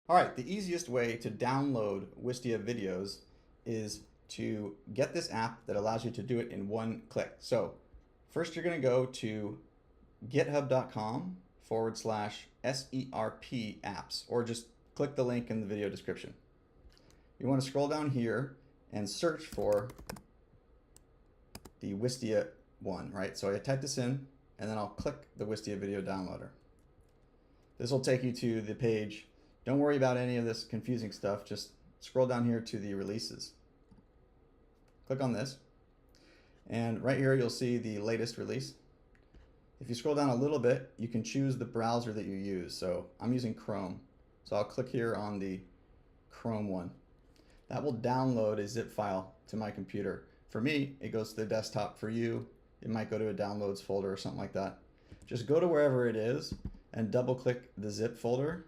All right, the easiest way to download Wistia videos is to get this app that allows you to do it in one click. So first you're going to go to github.com/SERP apps, or just click the link in the video description. You want to scroll down here and search for the Wistia one, right? So I type this in and then I'll click the Wistia video downloader. This will take you to the page. Don't worry about any of this confusing stuff. Just scroll down here to the releases. Click on this. And right here, you'll see the latest release. If you scroll down a little bit, you can choose the browser that you use. So I'm using Chrome. So I'll click here on the Chrome one. That will download a zip file to my computer. For me, it goes to the desktop. For you, it might go to a downloads folder or something like that. Just go to wherever it is and double click the zip folder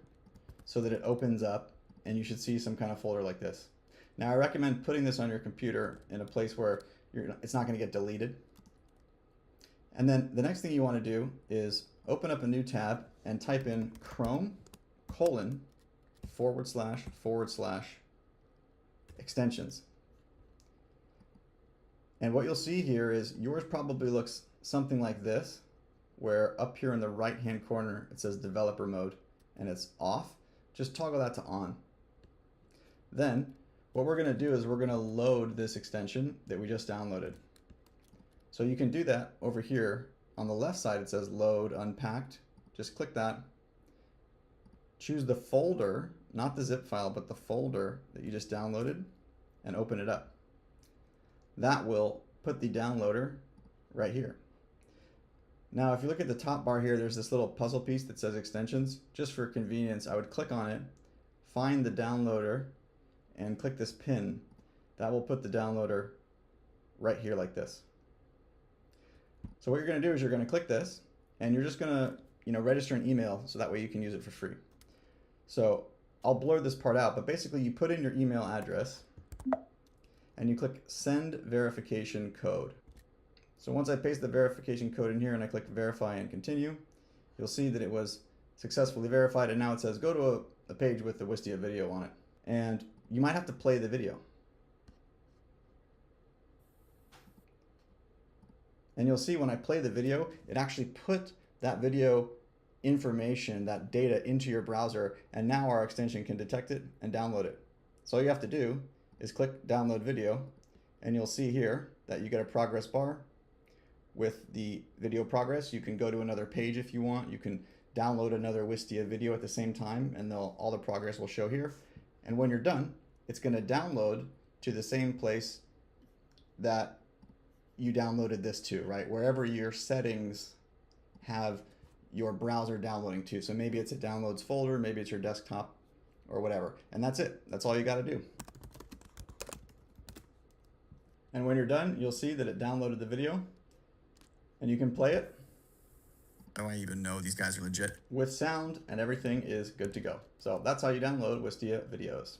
so that it opens up and you should see some kind of folder like this. Now I recommend putting this on your computer in a place where it's not going to get deleted. And then the next thing you want to do is open up a new tab and type in Chrome://extensions. And what you'll see here is yours probably looks something like this, where up here in the right hand corner it says developer mode and it's off. Just toggle that to on. Then what we're going to do is we're going to load this extension that we just downloaded. So you can do that over here on the left side. It says load unpacked. Just click that. Choose the folder, not the zip file, but the folder that you just downloaded, and open it up. That will put the downloader right here. Now, if you look at the top bar here, there's this little puzzle piece that says extensions. Just for convenience, I would click on it, find the downloader, and click this pin. That will put the downloader right here like this. So what you're going to do is you're going to click this, and you're just going to register an email so that way you can use it for free. So I'll blur this part out, but basically you put in your email address, and you click send verification code. So once I paste the verification code in here and I click verify and continue, you'll see that it was successfully verified, and now it says go to a page with the Wistia video on it. And you might have to play the video. And you'll see when I play the video, it actually put that video information, that data into your browser, and now our extension can detect it and download it. So all you have to do is click download video, and you'll see here that you get a progress bar. With the video progress, you can go to another page if you want. You can download another Wistia video at the same time, and all the progress will show here. And when you're done, it's going to download to the same place that you downloaded this to, right? Wherever your settings have your browser downloading to. So maybe it's a downloads folder, maybe it's your desktop, or whatever. And that's it. That's all you got to do. And when you're done, you'll see that it downloaded the video. And you can play it. How do I even know these guys are legit? With sound, and everything is good to go. So that's how you download Wistia videos.